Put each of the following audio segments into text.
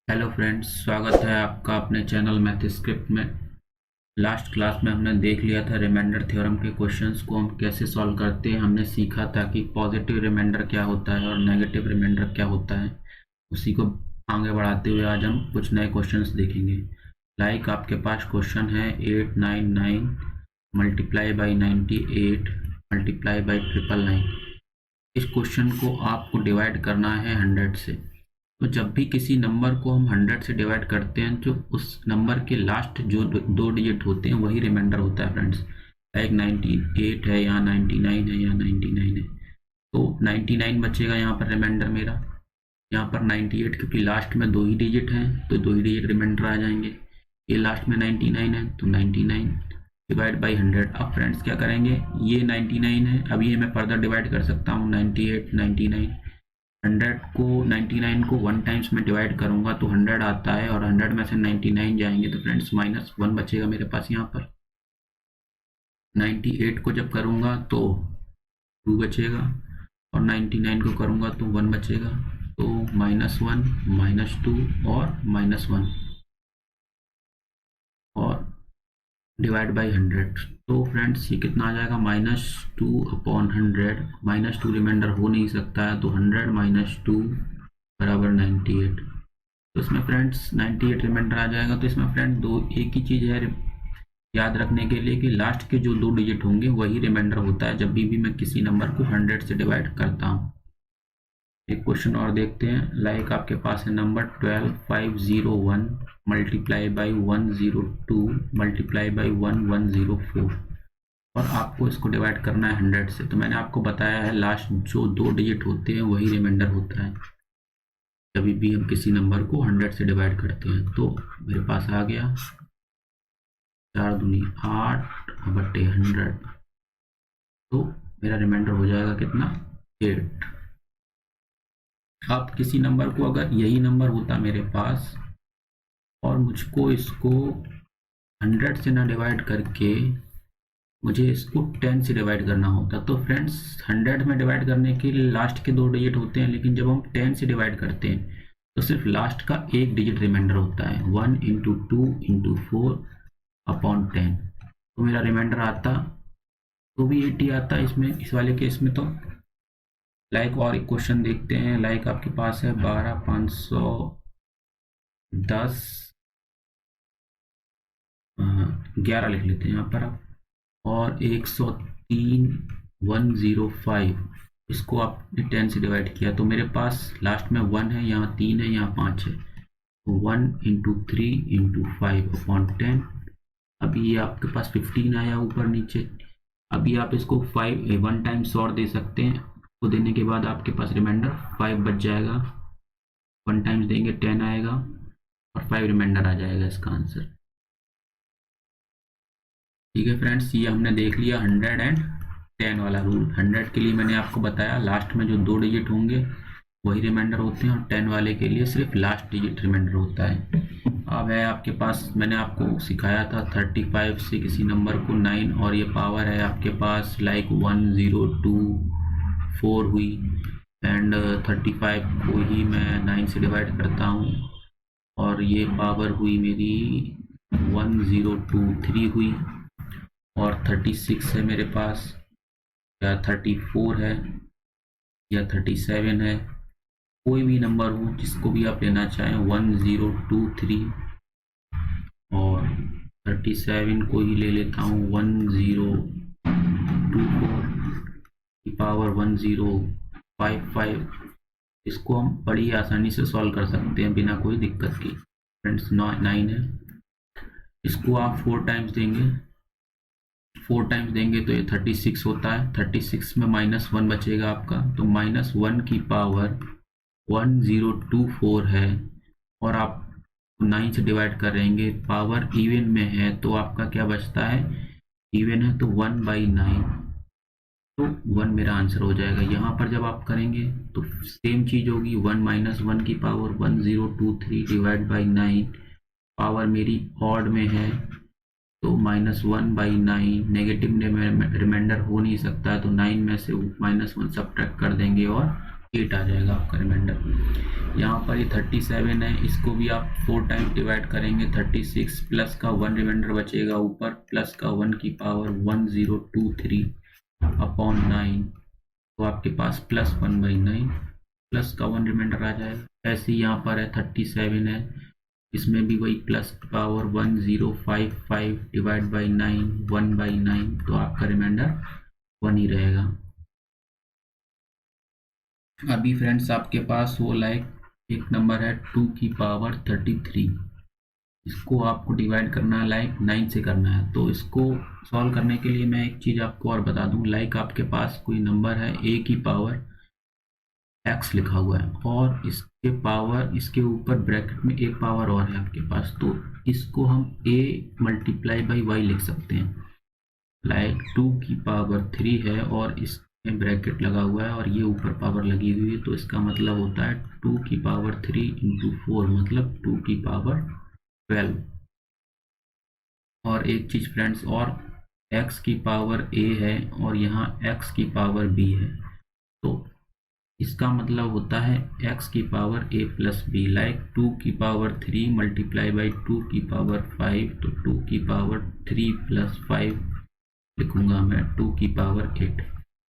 Hello friends, स्वागत है आपका अपने चैनल मैथ स्क्रिप्ट में। लास्ट क्लास में हमने देख लिया था रिमाइंडर थ्योरम के क्वेश्चंस को हम कैसे सॉल्व करते हैं। हमने सीखा था कि पॉजिटिव रिमाइंडर क्या होता है और नेगेटिव रिमाइंडर क्या होता है। उसी को आगे बढ़ाते हुए आज हम कुछ नए क्वेश्चंस देखेंगे। लाइक आपके पास क्वेश्चन है 899 मल्टीप्लाई बाई 98 मल्टीप्लाई बाई 999। इस क्वेश्चन को आपको डिवाइड करना है 100 से। तो जब भी किसी नंबर को हम 100 से डिवाइड करते हैं, जो उस नंबर के लास्ट जो दो डिजिट होते हैं वही रिमाइंडर होता है फ्रेंड्स। लाइक 98 है, यहाँ 99 है, यहाँ 99 है, तो 99 बचेगा यहाँ पर रिमाइंडर मेरा। यहाँ पर 98 क्योंकि लास्ट में दो ही डिजिट हैं तो दो ही डिजिट रिमाइंडर आ जाएंगे। ये लास्ट में 99 है तो 99 डिवाइड बाई 100। अब फ्रेंड्स क्या करेंगे, ये 99 है, अब ये मैं फर्दर डिवाइड कर सकता हूँ 98 99। 100 को 99 को 1 टाइम्स में डिवाइड करूंगा तो 100 आता है और 100 में से 99 जाएंगे तो फ्रेंड्स -1 बचेगा मेरे पास। यहाँ पर 98 को जब करूंगा तो 2 बचेगा और 99 को करूंगा तो 1 बचेगा, तो -1 -2 और -1 और डिवाइड बाई 100। तो फ्रेंड्स ये कितना आ जाएगा, -2/100। -2 रिमाइंडर हो नहीं सकता है तो 100 - 2 बराबर 98। तो इसमें फ्रेंड्स 98 रिमाइंडर आ जाएगा। तो इसमें फ्रेंड दो एक ही चीज़ है याद रखने के लिए कि लास्ट के जो दो डिजिट होंगे वही रिमाइंडर होता है जब भी मैं किसी नंबर को 100 से डिवाइड करता हूँ। एक क्वेश्चन और देखते हैं। लाइक आपके पास है number 12501 multiply by 102 multiply by 1104 और आपको इसको डिवाइड करना है 100 से। तो मैंने आपको बताया है लास्ट जो दो डिजिट होते हैं वही रिमाइंडर होता है जब भी हम किसी नंबर को 100 से डिवाइड करते हैं। तो मेरे पास आ गया 4 दूनी 8/100, तो मेरा रिमाइंडर हो जाएगा कितना, 8। अब किसी नंबर को अगर यही नंबर होता मेरे पास और मुझको इसको 100 से ना डिवाइड करके मुझे इसको 10 से डिवाइड करना होता, तो फ्रेंड्स 100 में डिवाइड करने के लिए लास्ट के दो डिजिट होते हैं, लेकिन जब हम 10 से डिवाइड करते हैं तो सिर्फ लास्ट का एक डिजिट रिमाइंडर होता है। 1 × 2 × 4/10। तो मेरा रिमाइंडर आता तो भी 80 आता है इसमें, इस वाले केस में। तो लाइक और एक क्वेश्चन देखते हैं। लाइक आपके पास है 12510 11 लिख लेते हैं यहाँ पर आप, और 103,105 इसको आपने 10 से डिवाइड किया तो मेरे पास लास्ट में 1 है, यहाँ 3 है, यहाँ 5 है। 1 × 3 × 5/10। अभी ये आपके पास 15 आया ऊपर नीचे। अभी आप इसको 1 टाइम्स और दे सकते हैं, को देने के बाद आपके पास रिमाइंडर 5 बच जाएगा। 1 टाइम्स देंगे 10 आएगा और 5 रिमाइंडर आ जाएगा इसका आंसर। ठीक है फ्रेंड्स, ये हमने देख लिया 100 एंड 10 वाला रूल। 100 के लिए मैंने आपको बताया लास्ट में जो दो डिजिट होंगे वही रिमाइंडर होते हैं और 10 वाले के लिए सिर्फ लास्ट डिजिट रिमाइंडर होता है। अब है आपके पास, मैंने आपको सिखाया था 35 से किसी नंबर को 9 और ये पावर है आपके पास लाइक 1024 हुई एंड 35 को ही मैं 9 से डिवाइड करता हूँ और ये पावर हुई मेरी 1023 हुई और 36 है मेरे पास, या 34 है या 37 है, कोई भी नंबर हो जिसको भी आप लेना चाहें। 1023 और 37 को ही ले लेता हूँ 1024 की पावर 1055। इसको हम बड़ी आसानी से सॉल्व कर सकते हैं बिना कोई दिक्कत की। फ्रेंड्स 9 है, इसको आप 4 टाइम्स देंगे, 4 टाइम्स देंगे तो ये 36 होता है। 36 में -1 बचेगा आपका, तो -1 की पावर 1024 है और आप 9 से डिवाइड करेंगे, पावर इवन में है तो आपका क्या बचता है, इवन है तो 1/9, तो 1 मेरा आंसर हो जाएगा। यहाँ पर जब आप करेंगे तो सेम चीज़ होगी, 1 - 1 की पावर 1023 डिवाइड बाई 9, पावर मेरी ऑड में है तो -1/9, नेगेटिव में रिमाइंडर हो नहीं सकता है तो 9 में से -1 सब्ट्रैक्ट कर देंगे और 8 आ जाएगा आपका रिमाइंडर। यहाँ पर ये 37 है, इसको भी आप 4 टाइम डिवाइड करेंगे, 36 प्लस का 1 रिमाइंडर बचेगा ऊपर, प्लस का 1 की पावर 1023 अपॉन 9, तो आपके पास प्लस 1/9 प्लस का 1 रिमाइंडर आ जाएगा। ऐसे ही यहाँ पर है 37 है, इसमें भी वही प्लस पावर 1055 डिवाइड बाई 9 1/9, तो आपका रिमाइंडर 1 ही रहेगा। अभी फ्रेंड्स आपके पास वो लाइक एक नंबर है 2 की पावर 33, इसको आपको डिवाइड करना है लाइक 9 से करना है। तो इसको सॉल्व करने के लिए मैं एक चीज़ आपको और बता दूं, लाइक आपके पास कोई नंबर है a की पावर x लिखा हुआ है और इसके पावर इसके ऊपर ब्रैकेट में एक पावर और है आपके पास, तो इसको हम a मल्टीप्लाई बाई y लिख सकते हैं। लाइक 2 की पावर 3 है और इसमें ब्रैकेट लगा हुआ है और ये ऊपर पावर लगी हुई है, तो इसका मतलब होता है 2 की पावर 3 इंटू 4 मतलब 2 की पावर 12। और एक चीज़ फ्रेंड्स और, x की पावर a है और यहाँ x की पावर b है, तो इसका मतलब होता है x की power a plus b. Like 2 की पावर 3 मल्टीप्लाई बाई 2 की पावर 5, तो 2 की पावर 3 प्लस 5 लिखूंगा मैं 2 की पावर 8।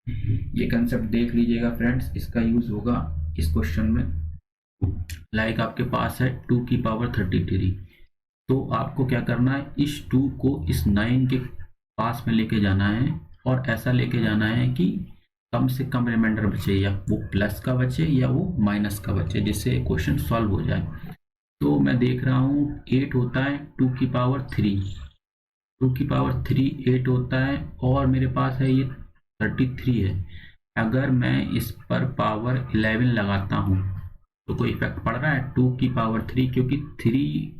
ये कंसेप्ट देख लीजिएगा फ्रेंड्स, इसका यूज होगा इस क्वेश्चन में। लाइक आपके पास है 2 की पावर 33, तो आपको क्या करना है, इस 2 को इस 9 के पास में लेके जाना है और ऐसा लेके जाना है कि कम से कम रिमाइंडर बचे, या वो प्लस का बचे या वो माइनस का बचे, जिससे क्वेश्चन सॉल्व हो जाए। तो मैं देख रहा हूँ 8 होता है 2 की पावर 3, 2 की पावर 3 8 होता है और मेरे पास है ये 33 है। अगर मैं इस पर पावर 11 लगाता हूँ तो कोई इफेक्ट पड़ रहा है 2 की पावर 3, क्योंकि 3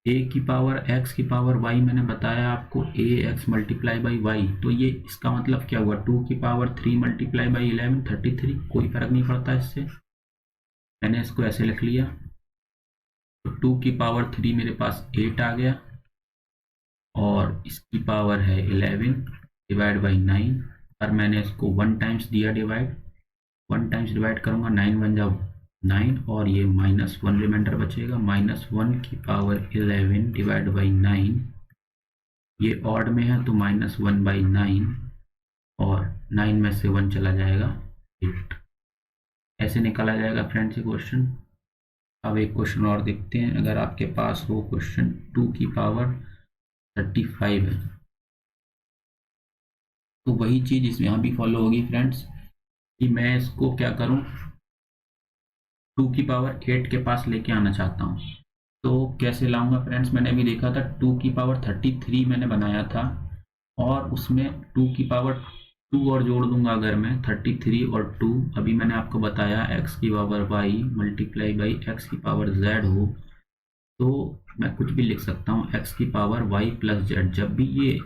ए की पावर एक्स की पावर वाई मैंने बताया आपको ए एक्स मल्टीप्लाई बाई वाई, तो ये इसका मतलब क्या हुआ 2 की पावर 3 मल्टीप्लाई बाई 11 33, कोई फर्क नहीं पड़ता इससे, मैंने इसको ऐसे लिख लिया। तो 2 की पावर 3 मेरे पास 8 आ गया और इसकी पावर है 11 डिवाइड बाई 9, पर मैंने इसको 1 टाइम्स दिया डिवाइड, 1 टाइम्स डिवाइड करूंगा 9 बन जाओ 9 और ये -1 रिमाइंडर बचेगा, -1 की पावर 11 डिवाइड बाई 9, ये ऑड में है तो -1/9 और 9 में से 1 चला जाएगा 8, ऐसे निकाला जाएगा फ्रेंड्स ये क्वेश्चन। अब एक क्वेश्चन और देखते हैं, अगर आपके पास हो क्वेश्चन 2 की पावर 35 है, तो वही चीज़ इसमें यहाँ भी फॉलो होगी फ्रेंड्स, कि मैं इसको क्या करूँ 2 की पावर 8 के पास लेके आना चाहता हूँ। तो कैसे लाऊंगा फ्रेंड्स, मैंने अभी देखा था 2 की पावर 33 मैंने बनाया था और उसमें 2 की पावर 2 और जोड़ दूंगा। अगर मैं 33 और 2, अभी मैंने आपको बताया x की power y multiply by x की पावर z हो, तो मैं कुछ भी लिख सकता हूँ x की पावर y प्लस जेड। जब भी ये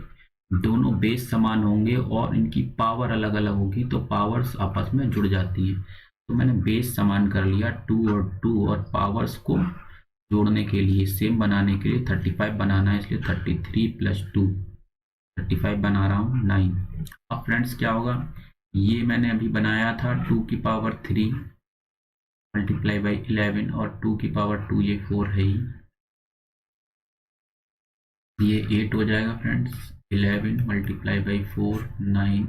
दोनों बेस समान होंगे और इनकी पावर अलग अलग होगी तो पावर्स आपस में जुड़ जाती हैं। तो मैंने बेस समान कर लिया 2 और 2, और पावर्स को जोड़ने के लिए सेम बनाने के लिए 35 बनाना है, इसलिए 33 प्लस 2 35 बना रहा हूँ 9। अब फ्रेंड्स क्या होगा, ये मैंने अभी बनाया था 2 की पावर 3 मल्टीप्लाई बाई 11 और 2 की पावर 2 ये 4 है ही, ये 8 हो जाएगा फ्रेंड्स, 11 मल्टीप्लाई बाई 4 9।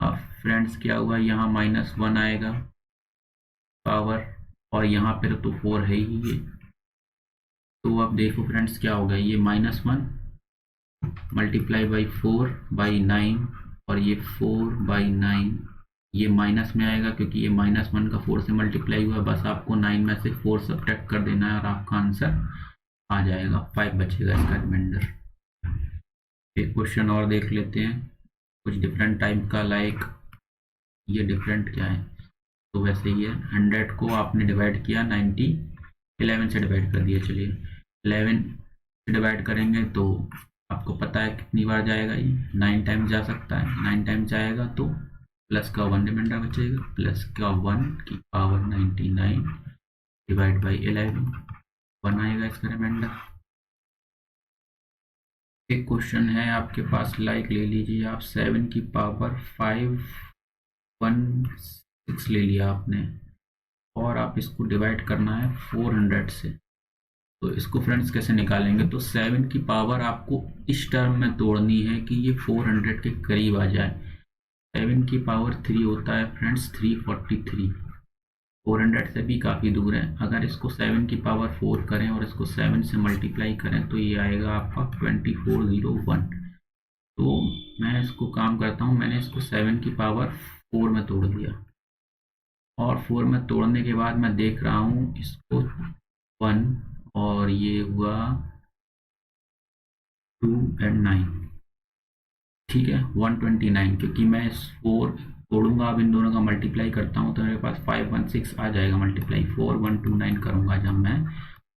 अब फ्रेंड्स क्या हुआ, यहाँ -1 आएगा पावर और यहाँ पर तो 4 है ही ये, तो अब देखो फ्रेंड्स क्या होगा, ये -1 मल्टीप्लाई बाई 4/9 और ये 4/9, ये माइनस में आएगा क्योंकि ये -1 का 4 से मल्टीप्लाई हुआ, बस आपको 9 में से 4 सब्ट्रैक्ट कर देना है और आपका आंसर आ जाएगा, 5 बचेगा इसका रिमाइंडर। एक क्वेश्चन और देख लेते हैं कुछ डिफरेंट टाइप का, लाइक ये डिफरेंट क्या है, तो वैसे ही है 100 को आपने डिवाइड किया 90 11 से डिवाइड कर दिया, चलिए 11 से डिवाइड करेंगे तो आपको पता है कितनी बार जाएगा, ये 9 टाइम्स जा सकता है, 9 टाइम्स जाएगा तो प्लस का 1 रिमाइंडर बचेगा, प्लस का 1 की पावर 99 डिवाइड बाई 11 1 आएगा इसका रिमाइंडर। एक क्वेश्चन है आपके पास, लाइक ले लीजिए आप 7 की पावर 5 1 6 ले लिया आपने और आप इसको डिवाइड करना है 400 से। तो इसको फ्रेंड्स कैसे निकालेंगे, तो 7 की पावर आपको इस टर्म में तोड़नी है कि ये 400 के करीब आ जाए। 7 की पावर 3 होता है फ्रेंड्स 343, 400 से भी काफ़ी दूर है। अगर इसको 7 की पावर 4 करें और इसको 7 से मल्टीप्लाई करें तो ये आएगा आपका 2401। तो मैं इसको काम करता हूँ, मैंने इसको 7 की पावर 4 में तोड़ दिया और 4 में तोड़ने के बाद मैं देख रहा हूँ इसको 1 और ये हुआ 2 एंड 9, ठीक है 129, क्योंकि मैं इस 4 तोड़ूंगा, अब इन दोनों का मल्टीप्लाई करता हूँ तो मेरे पास 516 आ जाएगा। मल्टीप्लाई 4129 करूँगा जब मैं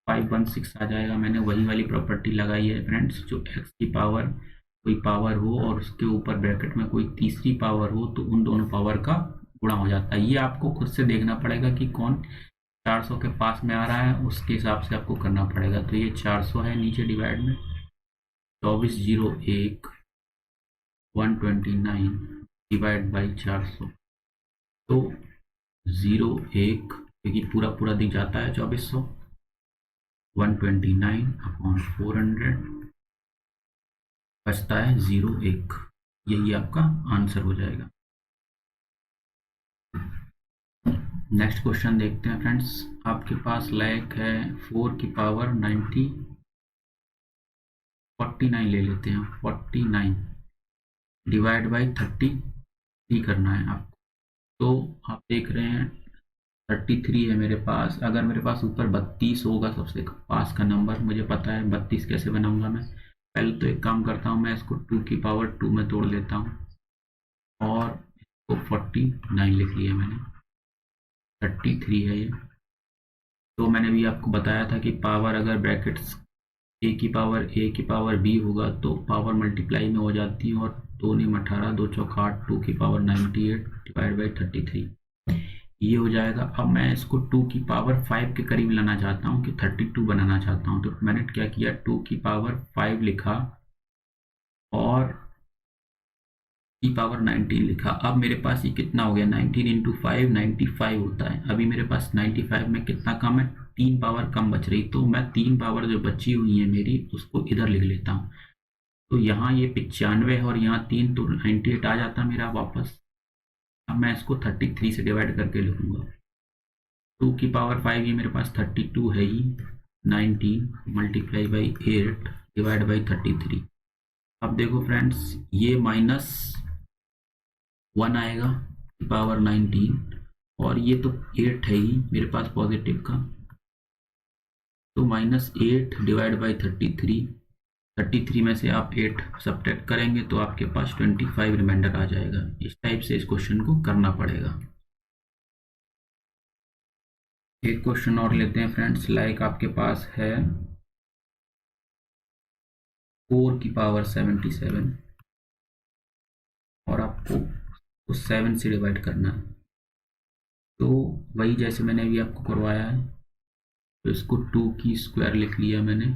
516 आ जाएगा। मैंने वही वाली प्रॉपर्टी लगाई है फ्रेंड्स, जो x की पावर कोई पावर हो और उसके ऊपर ब्रैकेट में कोई तीसरी पावर हो तो उन दोनों पावर का गुणा हो जाता है। ये आपको खुद से देखना पड़ेगा कि कौन 400 के पास में आ रहा है, उसके हिसाब से आपको करना पड़ेगा। तो ये 400 है नीचे डिवाइड में 2401 129 डिवाइड बाई 400, तो 01 क्योंकि पूरा पूरा दिख जाता है 2400, 129 अपॉन 400 बचता है 01। यही आपका आंसर हो जाएगा। नेक्स्ट क्वेश्चन देखते हैं फ्रेंड्स। आपके पास लायक है 4 की पावर 90 49 ले लेते हैं, 49 डिवाइड बाई 33 करना है आपको। तो आप देख रहे हैं 33 है मेरे पास। अगर मेरे पास ऊपर 32 होगा सबसे पास का नंबर, मुझे पता है 32 कैसे बनाऊंगा मैं। पहले तो एक काम करता हूँ, मैं इसको 2 की पावर 2 में तोड़ लेता हूँ और इसको 49 लिख लिया मैंने, 33 है ये। तो मैंने भी आपको बताया था कि पावर अगर ब्रैकेट्स ए की पावर बी होगा तो पावर मल्टीप्लाई में हो जाती है, और 2 नीम 18 2 चौक 8 2 की पावर 98 डिवाइड बाई 33 ये हो जाएगा। अब मैं इसको 2 की पावर 5 के करीब लाना चाहता हूँ कि 32 बनाना चाहता हूँ। तो मैंने क्या किया, 2 की पावर 5 लिखा और की पावर 19 लिखा। अब मेरे पास ये कितना हो गया, 19 इंटू 5 95 होता है। अभी मेरे पास 95 में कितना कम है, 3 पावर कम बच रही, तो मैं 3 पावर जो बची हुई है मेरी उसको इधर लिख लेता हूँ। तो यहाँ ये 95 है और यहाँ 3 तो 98 आ जाता मेरा वापस। अब मैं इसको 33 से डिवाइड करके लिखूंगा। 2 की पावर 5 ये मेरे पास 32 है ही, 19 मल्टीप्लाई बाई 8 डिवाइड बाई 33। अब देखो फ्रेंड्स ये -1 आएगा पावर 19 और ये तो 8 है ही मेरे पास पॉजिटिव का, तो -8 डिवाइड बाई 33 में से आप 8 सब्ट्रैक्ट करेंगे तो आपके पास 25 रिमाइंडर आ जाएगा। इस टाइप से इस क्वेश्चन को करना पड़ेगा। एक क्वेश्चन और लेते हैं फ्रेंड्स। लाइक आपके पास है 4 की पावर 77 और आपको उस 7 से डिवाइड करना है। तो वही जैसे मैंने अभी आपको करवाया है, तो इसको 2 की स्क्वायर लिख लिया मैंने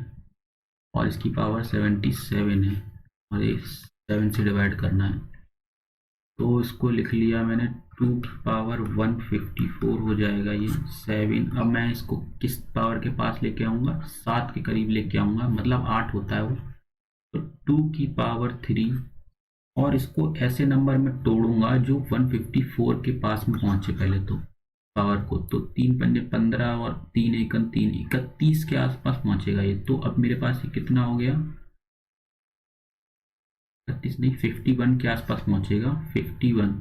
और इसकी पावर 77 है और इस 7 से डिवाइड करना है, तो इसको लिख लिया मैंने 2 की पावर 154 हो जाएगा ये 7। अब मैं इसको किस पावर के पास लेके आऊँगा, 7 के करीब लेके आऊँगा, मतलब 8 होता है वो। तो 2 की पावर 3 और इसको ऐसे नंबर में तोड़ूंगा जो 154 के पास में पहुंचे पहले तो पावर को, तो 3 पंजे 15 और 3 एकम 3 31 के आसपास पहुंचेगा ये। तो अब मेरे पास ये कितना हो गया, 31 नहीं 51 के आसपास पहुंचेगा, 51।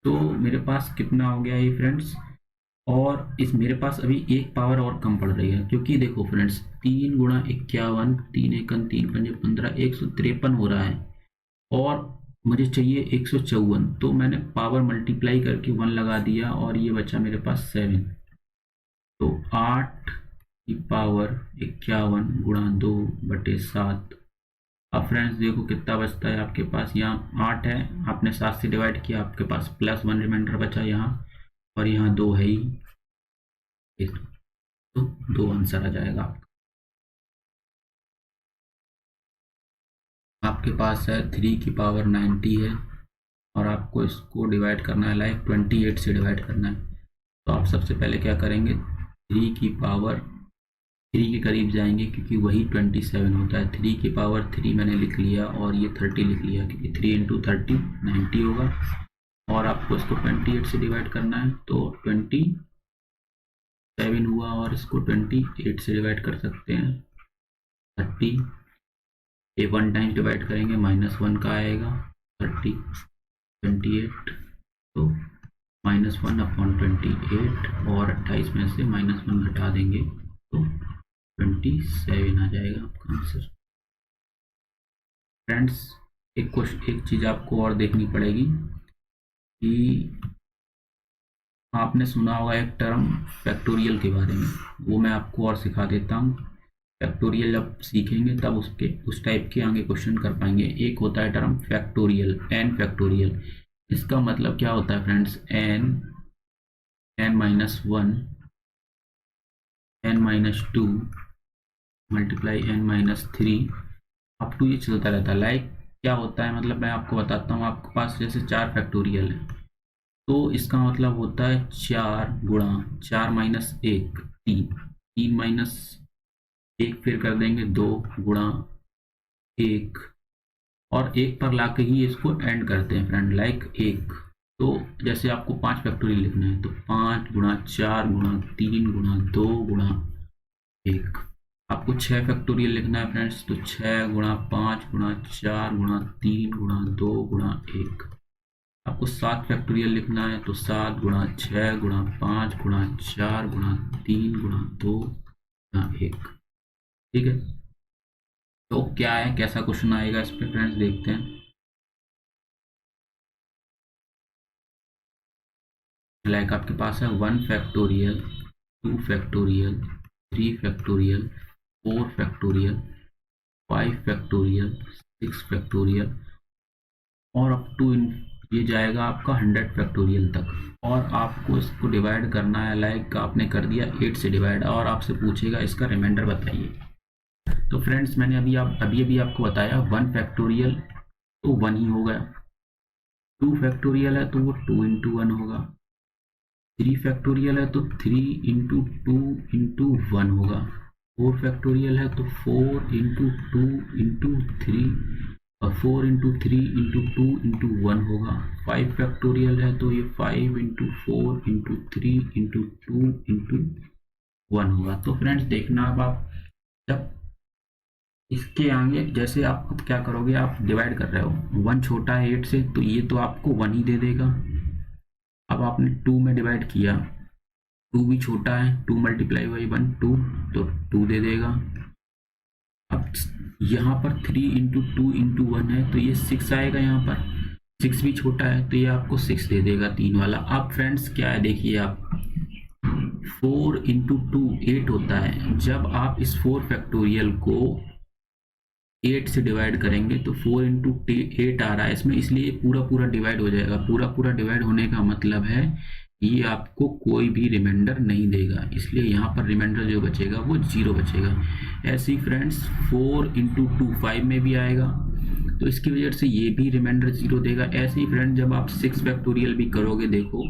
तो मेरे पास कितना हो गया ये फ्रेंड्स, और इस मेरे पास अभी एक पावर और कम पड़ रही है, क्योंकि देखो फ्रेंड्स 3 गुणा 51 3 एकम 3 पंजे 15 153 हो रहा है और मुझे चाहिए 154। तो मैंने पावर मल्टीप्लाई करके 1 लगा दिया और ये बचा मेरे पास 7। तो 8 की पावर 51 गुणा 2/7। अब फ्रेंड्स देखो कितना बचता है आपके पास, यहाँ 8 है, आपने 7 से डिवाइड किया, आपके पास +1 रिमाइंडर बचा यहाँ, और यहाँ 2 है ही, तो 2 आंसर आ जाएगा आपका। आपके पास है 3 की पावर 90 है और आपको आपको इसको डिवाइड करना है लाइक 28 से डिवाइड करना है। तो आप सबसे पहले क्या करेंगे, 3 की पावर 3 के करीब जाएंगे क्योंकि वही 27 होता है। 3 की पावर 3 मैंने लिख लिया और ये 30 लिख लिया क्योंकि 3 इंटू 30 90 होगा। और आपको इसको 28 से डिवाइड करना है तो 27 हुआ और इसको 28 से डिवाइड कर सकते हैं 30। ये 1 टाइम डिवाइड करेंगे -1 का आएगा 30 28 तो -1/28 और 28 में से -1 घटा देंगे तो 27 आ जाएगा आपका आंसर। फ्रेंड्स एक चीज़ आपको और देखनी पड़ेगी कि आपने सुना होगा एक टर्म फैक्टोरियल के बारे में, वो मैं आपको और सिखा देता हूँ। फैक्टोरियल जब सीखेंगे तब उस टाइप के आगे क्वेश्चन कर पाएंगे। एक होता है टर्म फैक्टोरियल, एन फैक्टोरियल। इसका मतलब क्या होता है friends, n-1 n-2 multiply n-3 up to ये चलता रहता है। लाइक क्या होता है, मतलब मैं आपको बताता हूँ। आपके पास जैसे 4 फैक्टोरियल है तो इसका मतलब होता है 4 गुणा 4 माइनस 1 3, 3 माइनस 1 फिर कर देंगे 2 गुणा 1 और 1 पर ला के ही इसको एंड करते हैं फ्रेंड, लाइक 1। तो जैसे आपको 5 फैक्टोरियल लिखना है तो 5 गुणा 4 गुणा 3 गुणा 2 गुणा 1। आपको 6 फैक्टोरियल लिखना है फ्रेंड्स तो 6 गुणा 5 गुणा 4 गुणा 3 गुणा 2 गुणा 1। आपको 7 फैक्टोरियल लिखना है तो 7 गुणा 6 गुणा 5 गुणा 4 गुणा 3 गुणा 2 गुणा 1। ठीक है, तो क्या है, कैसा क्वेश्चन आएगा इस पे फ्रेंड्स, देखते हैं। लाइक आपके पास है 1 factorial 2 factorial 3 factorial 4 factorial 5 factorial 6 factorial और अप टू ये जाएगा आपका 100 फैक्टोरियल तक। और आपको इसको डिवाइड करना है, लाइक आपने कर दिया 8 से डिवाइड और आपसे पूछेगा इसका रिमाइंडर बताइए। तो फ्रेंड्स मैंने अभी आपको बताया 1 फैक्टोरियल तो 1 ही होगा, 2 फैक्टोरियल है तो वो 2 इंटू 1 होगा, 3 फैक्टोरियल है तो 3 इंटू 2 इंटू 1 होगा, 4 फैक्टोरियल है तो 4 इंटू 2 इंटू 3 और 4 इंटू 3 इंटू 2 इंटू 1 होगा। 5 फैक्टोरियल है तो ये 5 इंटू 4 इंटू 3 इंटू 2 इंटू 1 होगा। तो फ्रेंड्स देखना, अब आप जब इसके आगे जैसे आप अब क्या करोगे, आप डिवाइड कर रहे हो 1 छोटा है 8 से तो ये तो आपको 1 ही दे देगा। अब आपने 2 में डिवाइड किया, 2 भी छोटा है, 2 मल्टीप्लाई बाई 1 2 तो 2 दे देगा। अब यहाँ पर 3 इंटू 2 इंटू 1 है तो ये 6 आएगा, यहाँ पर 6 भी छोटा है तो ये आपको 6 दे देगा 3 वाला। अब फ्रेंड्स क्या है, देखिए आप 4 इंटू 2 8 होता है। जब आप इस 4 फैक्टोरियल को 8 से डिवाइड करेंगे तो 4 इंटू 8 आ रहा है इसमें, इसलिए पूरा डिवाइड हो जाएगा। पूरा डिवाइड होने का मतलब है ये आपको कोई भी रिमाइंडर नहीं देगा, इसलिए यहाँ पर रिमाइंडर जो बचेगा वो 0 बचेगा। ऐसे ही फ्रेंड्स 4 इंटू 2 5 में भी आएगा तो इसकी वजह से ये भी रिमाइंडर 0 देगा। ऐसे ही फ्रेंड जब आप 6 फैक्टोरियल भी करोगे, देखो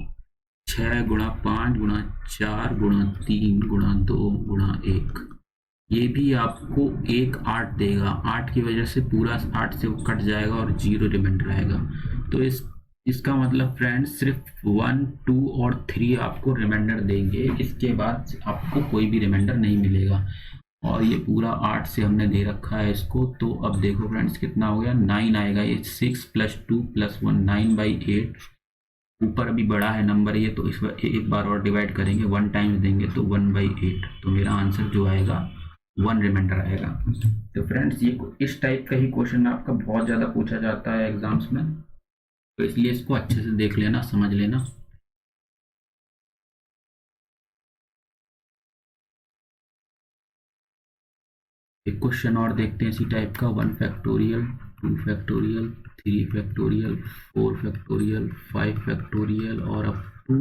6 गुणा 5 गुणा 4 गुणा 3 गुणा 2 गुणा 1, ये भी आपको 8 देगा। 8 की वजह से पूरा 8 से कट जाएगा और 0 रिमाइंडर आएगा। तो इसका मतलब फ्रेंड्स सिर्फ 1 2 और 3 आपको रिमाइंडर देंगे, इसके बाद आपको कोई भी रिमाइंडर नहीं मिलेगा। और ये पूरा 8 से हमने दे रखा है इसको। तो अब देखो फ्रेंड्स कितना हो गया, 9 आएगा। ये 6 + 2 + 1 9/8। ऊपर अभी बड़ा है नंबर ये, तो इस एक बार और डिवाइड करेंगे, 1 टाइम्स देंगे तो 1/8। तो मेरा आंसर जो आएगा 1 रिमाइंडर आएगा। तो फ्रेंड्स ये इस टाइप का ही क्वेश्चन आपका बहुत ज़्यादा पूछा जाता है एग्जाम्स में, तो इसलिए इसको अच्छे से देख लेना, समझ लेना। एक क्वेश्चन और देखते हैं इसी टाइप का, 1 factorial 2 factorial 3 factorial 4 factorial 5 factorial और अप टू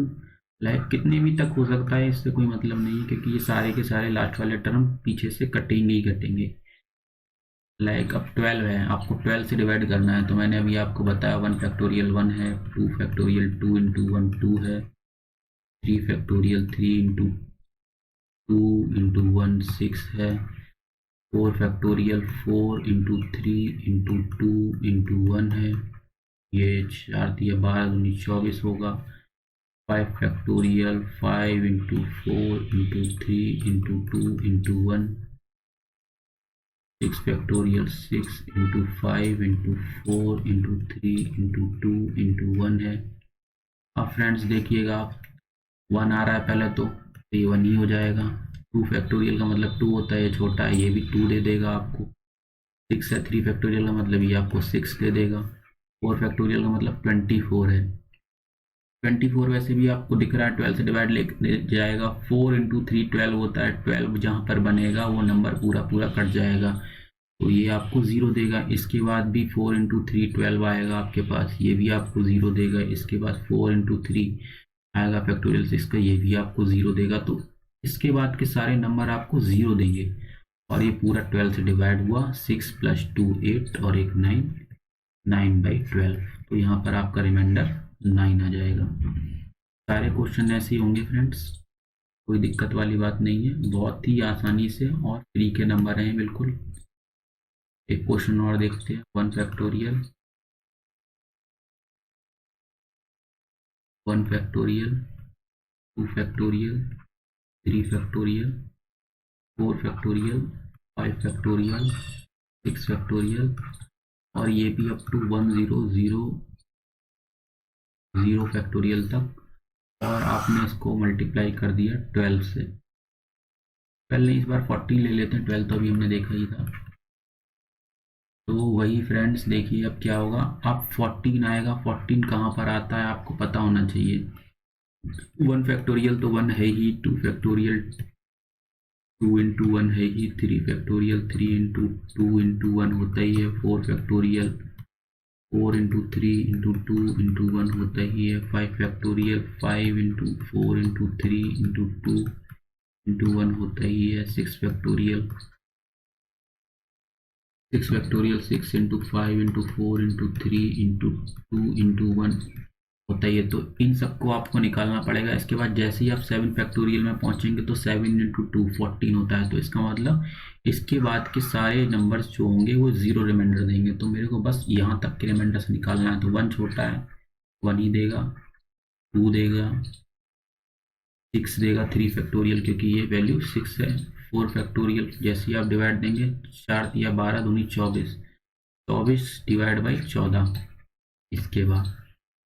लाइक कितने भी तक हो सकता है, इससे कोई मतलब नहीं है क्योंकि ये सारे के सारे लास्ट वाले टर्म पीछे से कटेंगे ही कटेंगे। लाइक अब 12 है, आपको 12 से डिवाइड करना है, तो मैंने अभी आपको बताया 1 फैक्टोरियल 1 है, 2 फैक्टोरियल 2 इंटू 1 2 है, 3 फैक्टोरियल 3 इंटू 2 इंटू 1 6 है, 4 फैक्टोरियल 4 इंटू 3 इंटू 2 इंटू 1 है, ये 4 दिया 12 दूनी 24 होगा। 5 factorial 5 into 4 into 3 into 2 into 1, 6 factorial 6 into 5 into 4 into 3 into 2 into 1 है। अब फ्रेंड्स देखिएगा, 1 आ रहा है पहले तो ये 1 ही हो जाएगा। 2 फैक्टोरियल का मतलब 2 होता है, ये छोटा है, ये भी 2 दे देगा आपको। 6 है, 3 फैक्टोरियल का मतलब ये आपको 6 दे देगा। 4 फैक्टोरियल का मतलब 24 है। 24 वैसे भी आपको दिख रहा है 12 से डिवाइड ले जाएगा। 4 इंटू 3 12 होता है, 12 जहाँ पर बनेगा वो नंबर पूरा पूरा कट जाएगा, तो ये आपको 0 देगा। इसके बाद भी 4 इंटू 3 12 आएगा आपके पास, ये भी आपको 0 देगा। इसके बाद 4 इंटू 3 आएगा फैक्टोरियल 6 का, ये भी आपको 0 देगा। तो इसके बाद के सारे नंबर आपको 0 देंगे, और ये पूरा 12 से डिवाइड हुआ। 6 + 2 8 और एक 9, 9/12, तो यहाँ पर आपका रिमाइंडर 9 आ जाएगा। सारे क्वेश्चन ऐसे ही होंगे फ्रेंड्स, कोई दिक्कत वाली बात नहीं है, बहुत ही आसानी से और फ्री के नंबर हैं बिल्कुल। एक क्वेश्चन और देखते हैं। 1 factorial 1 factorial 2 factorial 3 factorial 4 factorial 5 factorial 6 factorial, और ये भी अप टू 1000 फैक्टोरियल तक, और आपने इसको मल्टीप्लाई कर दिया 12 से। पहले इस बार 14 ले लेते हैं, 12 तो अभी हमने देखा ही था। तो वही फ्रेंड्स देखिए अब क्या होगा। अब 14 आएगा, 14 कहाँ पर आता है आपको पता होना चाहिए। 1 फैक्टोरियल तो 1 है ही, 2 फैक्टोरियल 2 इंटू 1 है ही, 3 फैक्टोरियल 3 इंटू 2 इंटू 1 होता ही है, 4 फैक्टोरियल 4 इंटू 3 इंटू 2 इंटू 1 होता ही है, 5 factorial 5 into 4 into 3 into 2 into 1 होता ही है, 6 factorial 6 into 5 into 4 into 3 into 2 into 1 होता ही है। तो इन सबको आपको निकालना पड़ेगा। इसके बाद जैसे ही आप 7 फैक्टोरियल में पहुंचेंगे तो 7 इंटू 2 14 होता है, तो इसका मतलब इसके बाद के सारे नंबर्स जो होंगे वो 0 रिमाइंडर देंगे। तो मेरे को बस यहाँ तक के रिमाइंडर से निकालना है। तो 1 छोटा है, 1 ही देगा, 2 देगा, 6 देगा 3 फैक्टोरियल क्योंकि ये वैल्यू 6 है। 4 फैक्टोरियल जैसे ही आप डिवाइड देंगे, 4 दिया 12 दूनी 24, 24 डिवाइड बाई 14। इसके बाद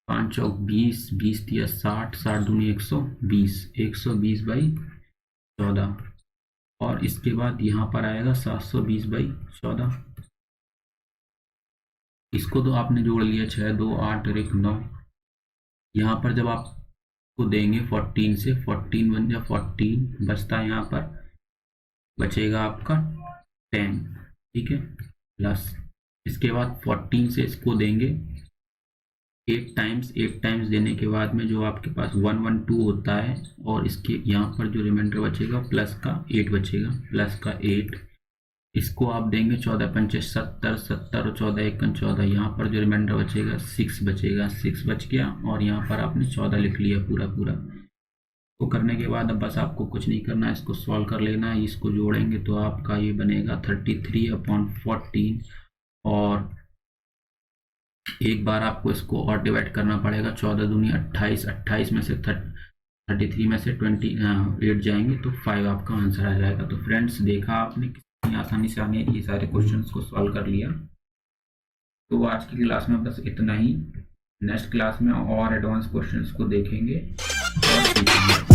5 चौक 20, 20 दिया 60, 60 दूनी 120, 120/14, और इसके बाद यहाँ पर आएगा 720/14। इसको तो आपने जोड़ लिया, 6 2 8 और 1 9। यहाँ पर जब आपको देंगे 14 से, 14 1 या 14 बचता है, यहाँ पर बचेगा आपका 10, ठीक है, प्लस इसके बाद 14 से इसको देंगे 8 टाइम्स देने के बाद में जो आपके पास 112 होता है, और इसके यहाँ पर जो रिमाइंडर बचेगा प्लस का 8 बचेगा, प्लस का 8, इसको आप देंगे 14 पंचे 70, 70 और 14 एकन 14, यहाँ पर जो रिमाइंडर बचेगा 6 बचेगा, 6 बच गया, और यहाँ पर आपने 14 लिख लिया पूरा पूरा। तो करने के बाद अब बस आपको कुछ नहीं करना है, इसको सॉल्व कर लेना है। इसको जोड़ेंगे तो आपका ये बनेगा 33/14, और एक बार आपको इसको और डिवाइड करना पड़ेगा। 14 दूनी 28, 28 में से 33 में से 28 जाएंगे तो 5 आपका आंसर आ जाएगा। तो फ्रेंड्स देखा आपने कितनी आसानी से हमने ये सारे क्वेश्चंस को सॉल्व कर लिया। तो आज की क्लास में बस इतना ही। नेक्स्ट क्लास में और एडवांस क्वेश्चंस को देखेंगे और सीखेंगे।